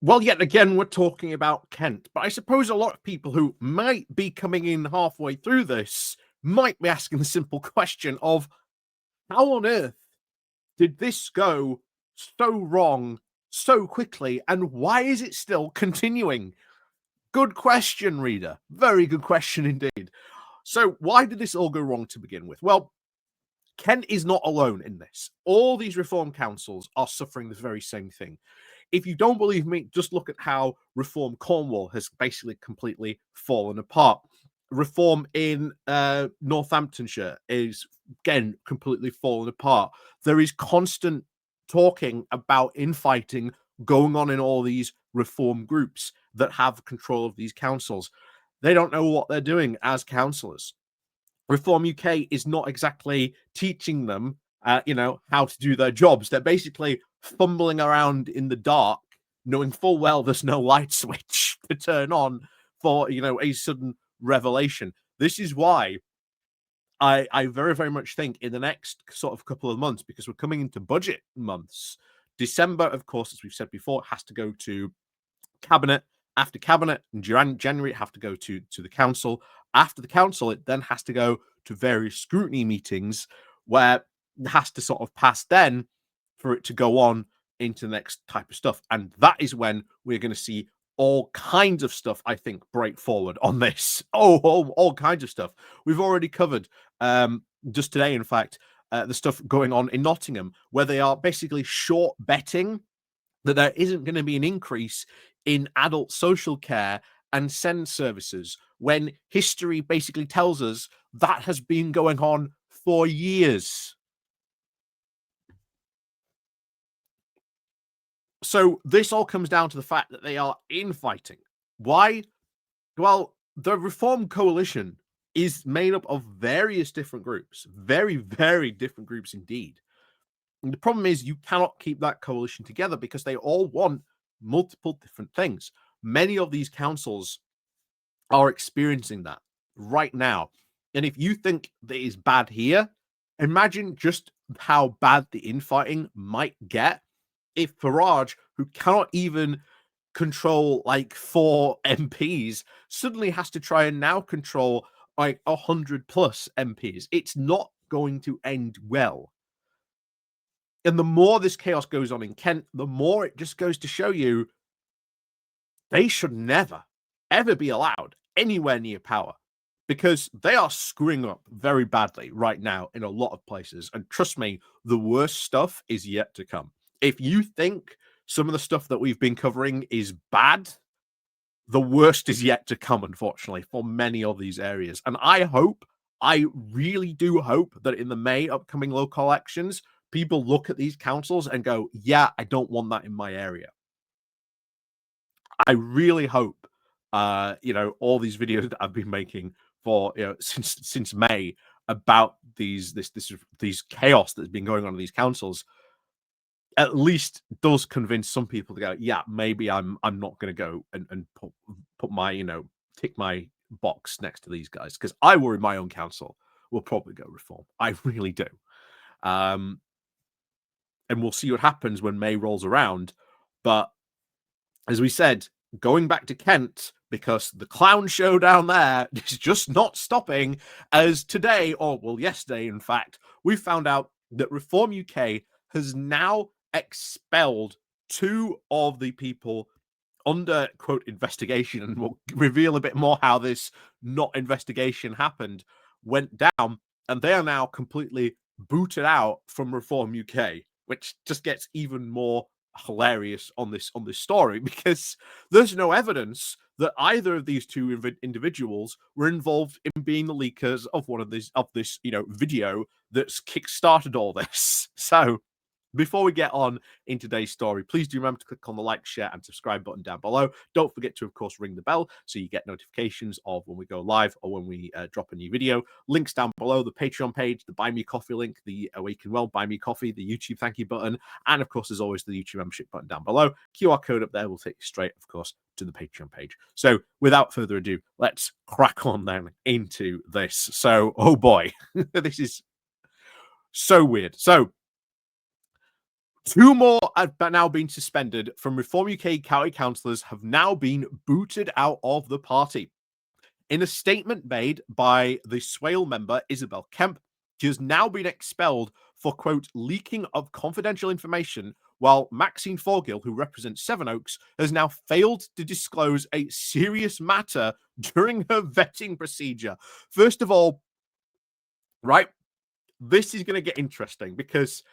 Well, yet again, we're talking about Kent, but I suppose a lot of people who might be coming in halfway through this might be asking the simple question of how on earth did this go so wrong so quickly, and why is it still continuing? Good question, reader. Very good question indeed. So why did this all go wrong to begin with? Well, Kent is not alone in this. All these reform councils are suffering the very same thing. If you don't believe me, just look at how Reform Cornwall has basically completely fallen apart. Reform in Northamptonshire is, again, completely fallen apart. There is constant talking about infighting going on in all these reform groups that have control of these councils. They don't know what they're doing as councillors. Reform UK is not exactly teaching them, how to do their jobs. They're basically fumbling around in the dark, knowing full well there's no light switch to turn on for, a sudden revelation. This is why I very, very much think in the next sort of couple of months, because we're coming into budget months, December, of course, as we've said before, has to go to cabinet. After cabinet in January, it have to go to the council. After the council, it then has to go to various scrutiny meetings where it has to sort of pass then for it to go on into the next type of stuff. And that is when we're going to see all kinds of stuff, I think, break forward on this. All kinds of stuff. We've already covered just today, in fact, the stuff going on in Nottingham, where they are basically short betting that there isn't going to be an increase in adult social care and SEND services, when history basically tells us that has been going on for years. So this all comes down to the fact that they are infighting. Why? Well, the Reform Coalition is made up of various different groups, very, very different groups indeed. And the problem is you cannot keep that coalition together because they all want multiple different things. Many of these councils are experiencing that right now. And if you think that is bad here, imagine just how bad the infighting might get if Farage, who cannot even control like 4 MPs, suddenly has to try and now control like 100 plus MPs. It's not going to end well. And the more this chaos goes on in Kent, the more it just goes to show you they should never, ever be allowed anywhere near power, because they are screwing up very badly right now in a lot of places. And trust me, the worst stuff is yet to come. If you think some of the stuff that we've been covering is bad, the worst is yet to come, unfortunately, for many of these areas. And I really do hope that in the May upcoming local elections, people look at these councils and go, yeah, I don't want that in my area. I really hope, all these videos that I've been making for, since May about these chaos that's been going on in these councils, at least does convince some people to go, yeah, maybe I'm not going to go and put my, tick my box next to these guys, because I worry my own council will probably go reform. I really do. And we'll see what happens when May rolls around. But as we said, going back to Kent, because the clown show down there is just not stopping, as today, or well, yesterday, in fact, we found out that Reform UK has now expelled 2 of the people under, quote, investigation, and we'll reveal a bit more how this not investigation happened, went down, and they are now completely booted out from Reform UK, which just gets even more hilarious on this story, because there's no evidence that either of these 2 individuals were involved in being the leakers of this video that's kick-started all this. So before we get on in today's story, please do remember to click on the like, share, and subscribe button down below. Don't forget to, of course, ring the bell so you get notifications of when we go live or when we drop a new video. Links down below, the Patreon page, the Buy Me Coffee link, the Awaken Well Buy Me Coffee, the YouTube thank you button, and, of course, as always, the YouTube membership button down below. QR code up there will take you straight, of course, to the Patreon page. So without further ado, let's crack on then into this. So, oh boy, this is so weird. So, 2 more have now been suspended from Reform UK county councillors have now been booted out of the party. In a statement made by the Swale member, Isabel Kemp, she has now been expelled for, quote, leaking of confidential information, while Maxine Fothergill, who represents Sevenoaks, has now failed to disclose a serious matter during her vetting procedure. First of all, right, this is going to get interesting because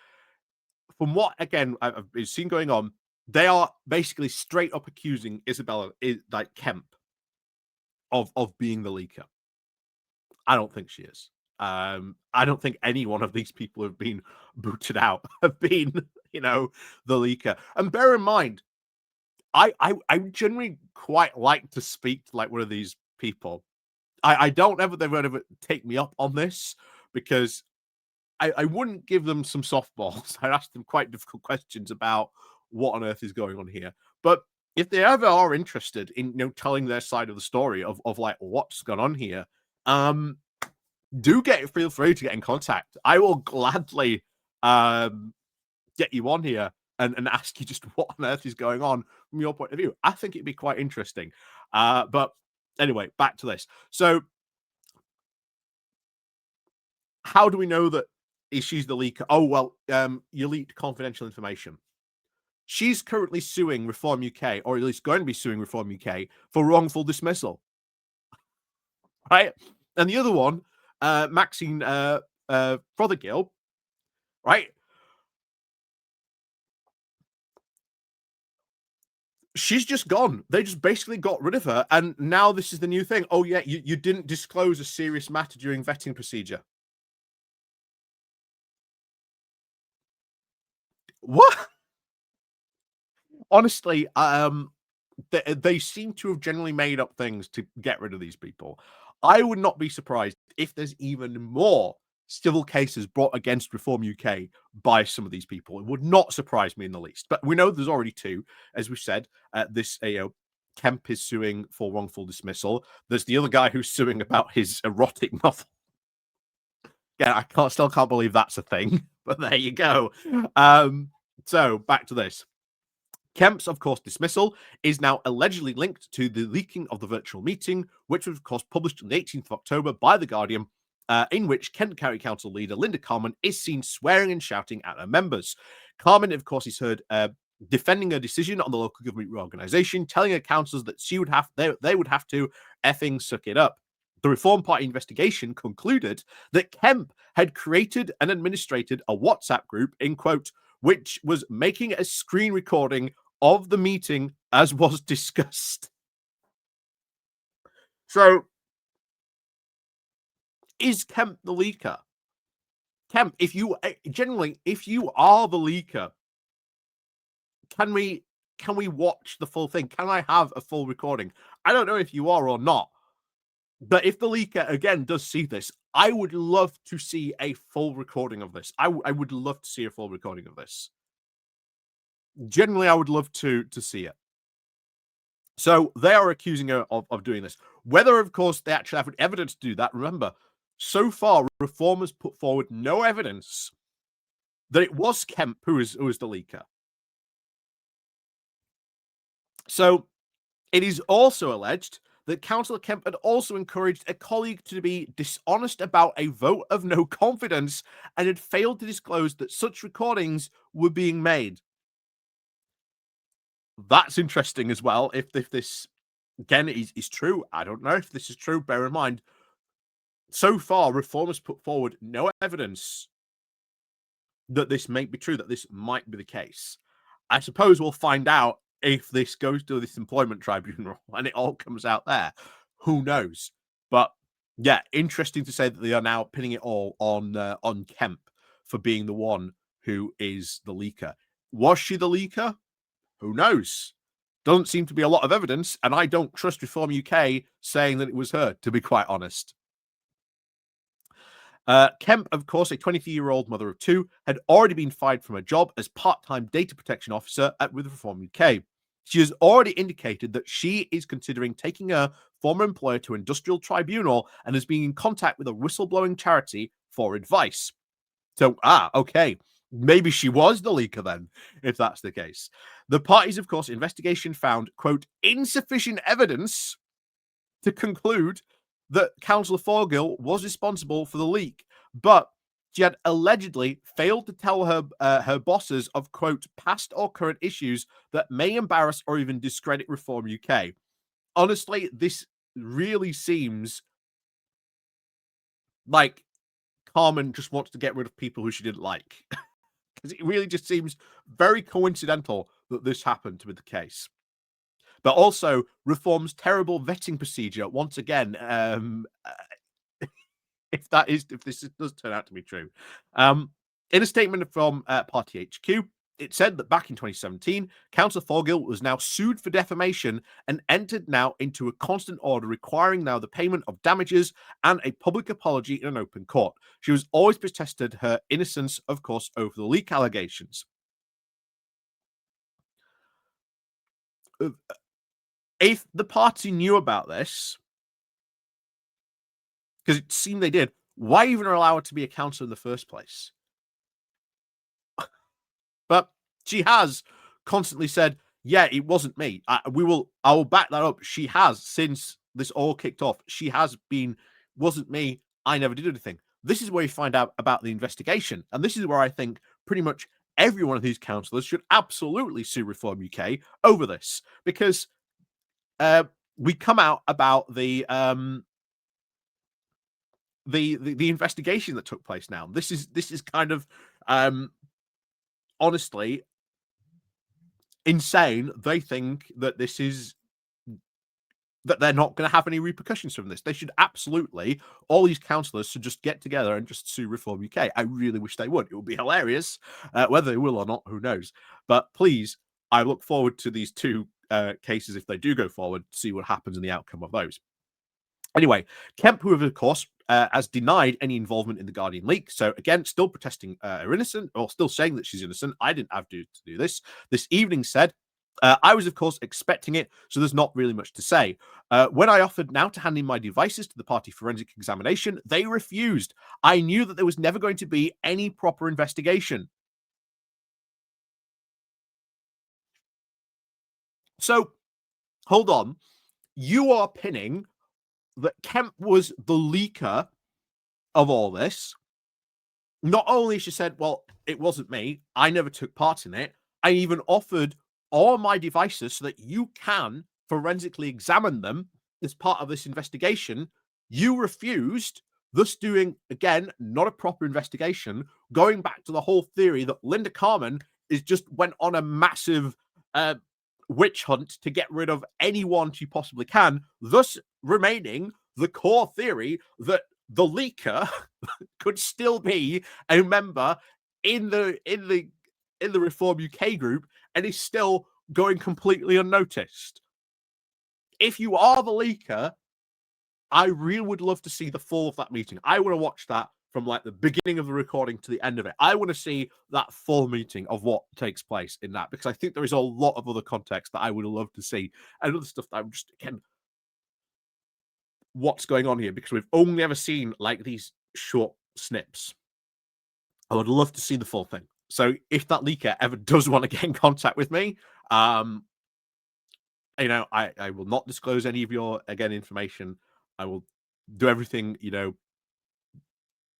from what, again, I've seen going on, they are basically straight up accusing Isabella, like Kemp, of being the leaker. I don't think she is. I don't think any one of these people have been booted out have been, the leaker. And bear in mind, I generally quite like to speak to like one of these people. I don't ever they would ever take me up on this because I wouldn't give them some softballs. I'd ask them quite difficult questions about what on earth is going on here. But if they ever are interested in telling their side of the story of like what's gone on here, feel free to get in contact. I will gladly get you on here and ask you just what on earth is going on from your point of view. I think it'd be quite interesting. But anyway, back to this. So how do we know that she's the leaker? Oh, well, you leaked confidential information. She's currently suing Reform UK, or at least going to be suing Reform UK for wrongful dismissal. Right? And the other one, Maxine Fothergill, right? She's just gone. They just basically got rid of her. And now this is the new thing. Oh, yeah, you didn't disclose a serious matter during vetting procedure. What? Honestly, they seem to have generally made up things to get rid of these people. I would not be surprised if there's even more civil cases brought against Reform UK by some of these people. It would not surprise me in the least. But we know there's already 2, as we've said. This Kemp is suing for wrongful dismissal. There's the other guy who's suing about his erotic novel. Yeah, I still can't believe that's a thing. But there you go. So back to this. Kemp's, of course, dismissal is now allegedly linked to the leaking of the virtual meeting, which was, of course, published on the 18th of October by The Guardian, in which Kent County Council leader Linda Carman is seen swearing and shouting at her members. Carman, of course, is heard defending her decision on the local government reorganisation, telling her councillors that they would have to effing suck it up. The Reform Party investigation concluded that Kemp had created and administrated a WhatsApp group in, quote, which was making a screen recording of the meeting as was discussed. So, is Kemp the leaker? Kemp, if you are the leaker, can we watch the full thing? Can I have a full recording? I don't know if you are or not. But if the leaker, again, does see this, I would love to see a full recording of this. I would love to see a full recording of this. Generally, I would love to see it. So they are accusing her of doing this. Whether, of course, they actually have evidence to do that, remember, so far, Reform has put forward no evidence that it was Kemp who was the leaker. So it is also alleged that Councillor Kemp had also encouraged a colleague to be dishonest about a vote of no confidence and had failed to disclose that such recordings were being made. That's interesting as well. If this, again, is true, I don't know if this is true. Bear in mind, so far, Reform has put forward no evidence that this may be true, that this might be the case. I suppose we'll find out if this goes to this employment tribunal and it all comes out there. Who knows? But yeah, interesting to say that they are now pinning it all on Kemp for being the one who is the leaker. Was she the leaker? Who knows? Doesn't seem to be a lot of evidence, and I don't trust Reform UK saying that it was her, to be quite honest. Kemp, of course, a 23-year-old mother of 2, had already been fired from her job as part-time data protection officer with Reform UK. She has already indicated that she is considering taking her former employer to industrial tribunal and has been in contact with a whistleblowing charity for advice. So, okay. Maybe she was the leaker then, if that's the case. The parties, of course, investigation found, quote, insufficient evidence to conclude that Councillor Fothergill was responsible for the leak, but she had allegedly failed to tell her bosses of, quote, past or current issues that may embarrass or even discredit Reform UK. Honestly, this really seems like Carmen just wants to get rid of people who she didn't like. Because it really just seems very coincidental that this happened to be the case. But also, Reform's terrible vetting procedure, once again, if this does turn out to be true. In a statement from Party HQ, it said that back in 2017, Councillor Fothergill was now sued for defamation and entered now into a constant order requiring now the payment of damages and a public apology in an open court. She was always protested her innocence, of course, over the leak allegations. If the party knew about this, because it seemed they did, why even allow her to be a councillor in the first place? But she has constantly said, yeah, it wasn't me. I will back that up. She has, since this all kicked off, she has been, wasn't me. I never did anything. This is where you find out about the investigation. And this is where I think pretty much every one of these councillors should absolutely sue Reform UK over this, because we come out about the investigation that took place now. This is kind of honestly insane. They think that that they're not going to have any repercussions from this. They should absolutely, all these councillors should just get together and just sue Reform UK. I really wish they would. It would be hilarious. Whether they will or not, who knows? But please, I look forward to these two cases, if they do go forward, to see what happens in the outcome of those. Anyway, Kemp, who of course has denied any involvement in the Guardian leak. So again, still protesting her innocent, or still saying that she's innocent. I didn't have to do this. This evening said, I was, of course, expecting it, so there's not really much to say. When I offered now to hand in my devices to the party forensic examination, they refused. I knew that there was never going to be any proper investigation. So, hold on. You are pinning that Kemp was the leaker of all this. Not only she said, well, it wasn't me, I never took part in it, I even offered all my devices so that you can forensically examine them as part of this investigation. You refused, thus doing, again, not a proper investigation, going back to the whole theory that Linda Carmen is just went on a massive witch hunt to get rid of anyone she possibly can, thus remaining the core theory that the leaker could still be a member in the Reform UK group and is still going completely unnoticed. If you are the leaker, I really would love to see the full of that meeting. I want to watch that from like the beginning of the recording to the end of it. I want to see that full meeting of what takes place in that, because I think there is a lot of other context that I would love to see, and other stuff that I'm just, again, what's going on here, because we've only ever seen like these short snips. I would love to see the full thing. So if that leaker ever does want to get in contact with me, I will not disclose any of your, again, information. I will do everything,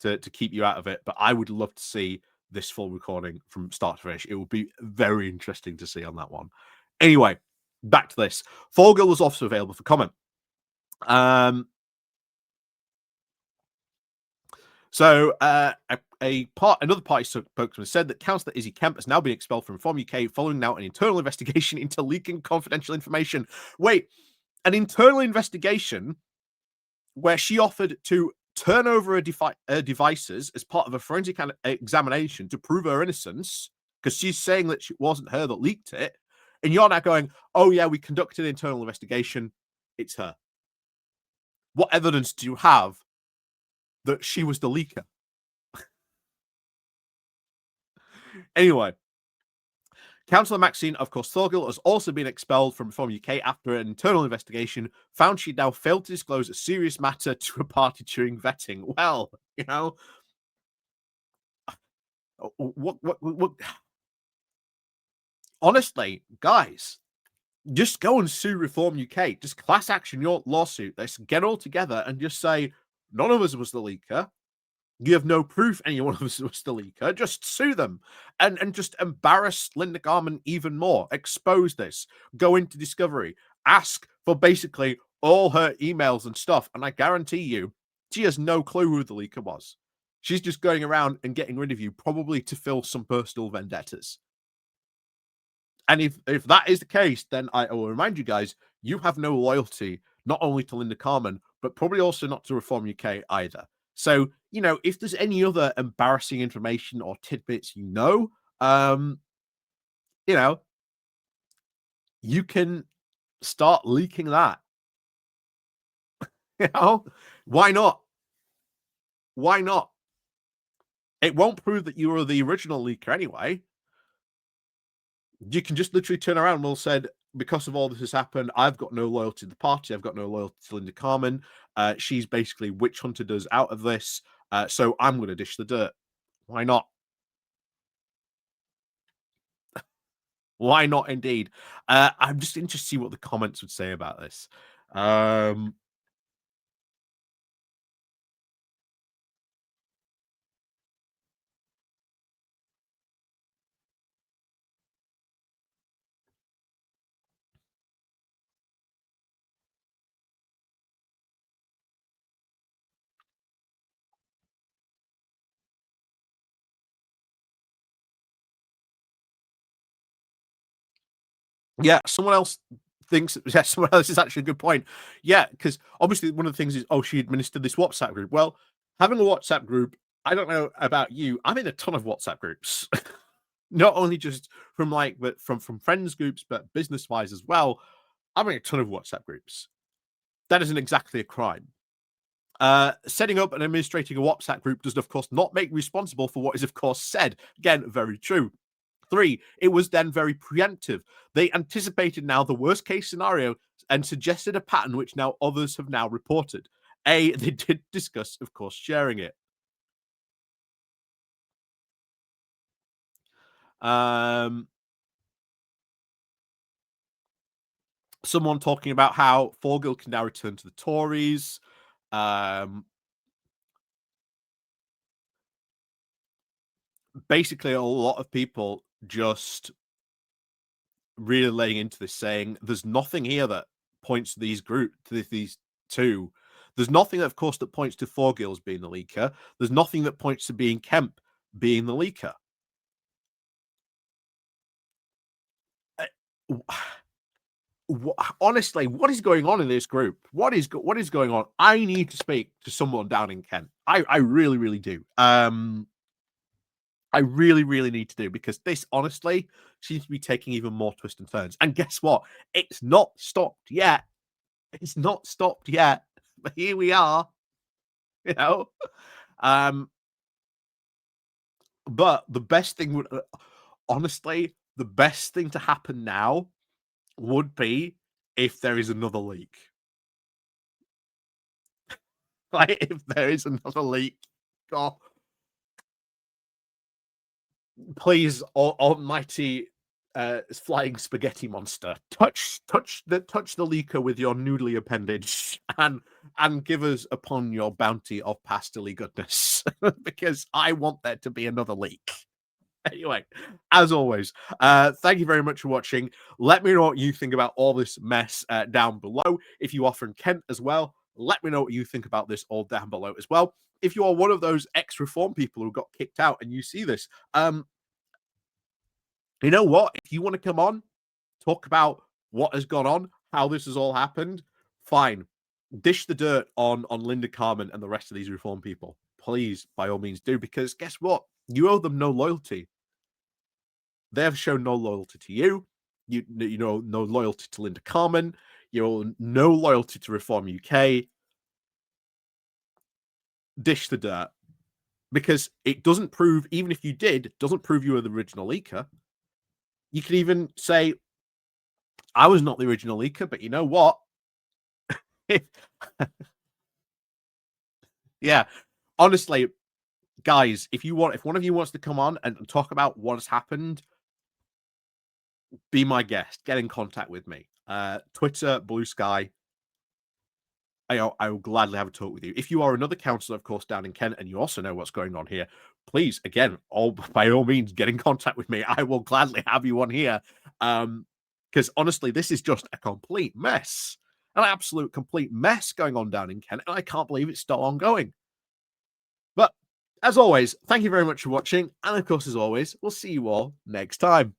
to keep you out of it. But I would love to see this full recording from start to finish. It would be very interesting to see on that one. Anyway, back to this. Fothergill was also available for comment. So another party spokesman said that Councillor Izzy Kemp has now been expelled from Reform UK following now an internal investigation into leaking confidential information. Wait, an internal investigation where she offered to turn over her devices as part of a forensic examination to prove her innocence, because she's saying that it wasn't her that leaked it, and you're now going, oh yeah, we conducted an internal investigation, it's her. What evidence do you have that she was the leaker? Anyway, Councillor Maxine, of course, Fothergill has also been expelled from Reform UK after an internal investigation found she'd now failed to disclose a serious matter to a party during vetting. Well, What? Honestly, guys, just go and sue Reform UK. Just class action your lawsuit. Let's get all together and just say none of us was the leaker. You have no proof any one of us was the leaker. Just sue them and just embarrass Linda Garman even more. Expose this. Go into discovery. Ask for basically all her emails and stuff. And I guarantee you, she has no clue who the leaker was. She's just going around and getting rid of you, probably to fill some personal vendettas. And if that is the case, then I will remind you guys, you have no loyalty, not only to Linda Carmen, but probably also not to Reform UK either. So, if there's any other embarrassing information or tidbits, you know, you can start leaking that. Why not? Why not? It won't prove that you were the original leaker anyway. You can just literally turn around and will said, because of all this has happened, I've got no loyalty to the party. I've got no loyalty to Linda Carmen. She's basically witch hunted us out of this. So I'm going to dish the dirt. Why not? Why not, indeed? I'm just interested to see what the comments would say about this. Yeah, someone else thinks, yeah, someone else is actually a good point. Yeah, because obviously one of the things is, she administered this WhatsApp group. Well, having a WhatsApp group, I don't know about you, I'm in a ton of WhatsApp groups. Not only just but from friends groups, but business wise as well. I'm in a ton of WhatsApp groups. That isn't exactly a crime. Setting up and administrating a WhatsApp group does, of course, not make you responsible for what is, of course, said. Again, very true. 3, it was then very preemptive. They anticipated now the worst case scenario and suggested a pattern which now others have now reported. They did discuss, of course, sharing it. Someone talking about how Fothergill can now return to the Tories. Basically, a lot of people just really laying into this, saying there's nothing here that points to these two. There's nothing, of course, that points to Fothergill as being the leaker. There's nothing that points to being Kemp being the leaker. Honestly, what is going on in this group? What is going on? I need to speak to someone down in Kent. I really, really do. I really, really need to do, because this honestly seems to be taking even more twists and turns. And guess what? It's not stopped yet. It's not stopped yet. But here we are. But the best thing would, honestly, the best thing to happen now would be if there is another leak. Like, if there is another leak, God, please, almighty flying spaghetti monster, touch the leaker with your noodly appendage and give us upon your bounty of pastely goodness, because I want there to be another leak. Anyway, as always, thank you very much for watching. Let me know what you think about all this mess down below. If you are from Kent as well, let me know what you think about this all down below as well. If you are one of those ex-reform people who got kicked out and you see this, you know what? If you want to come on, talk about what has gone on, how this has all happened, fine. Dish the dirt on Linda Carmen and the rest of these reform people. Please, by all means, do, because guess what? You owe them no loyalty. They have shown no loyalty to you. You know, no loyalty to Linda Carmen. You owe no loyalty to Reform UK. Dish the dirt. Because it doesn't prove, even if you did, it doesn't prove you were the original leaker. You could even say, I was not the original leaker, but you know what? Yeah. Honestly, guys, if one of you wants to come on and talk about what has happened, be my guest. Get in contact with me. Twitter, Blue Sky. I will gladly have a talk with you. If you are another councillor, of course, down in Kent, and you also know what's going on here, please, again, by all means, get in contact with me. I will gladly have you on here. Because honestly, this is just a complete mess, an absolute complete mess going on down in Kent, and I can't believe it's still ongoing. But as always, thank you very much for watching, and of course, as always, we'll see you all next time.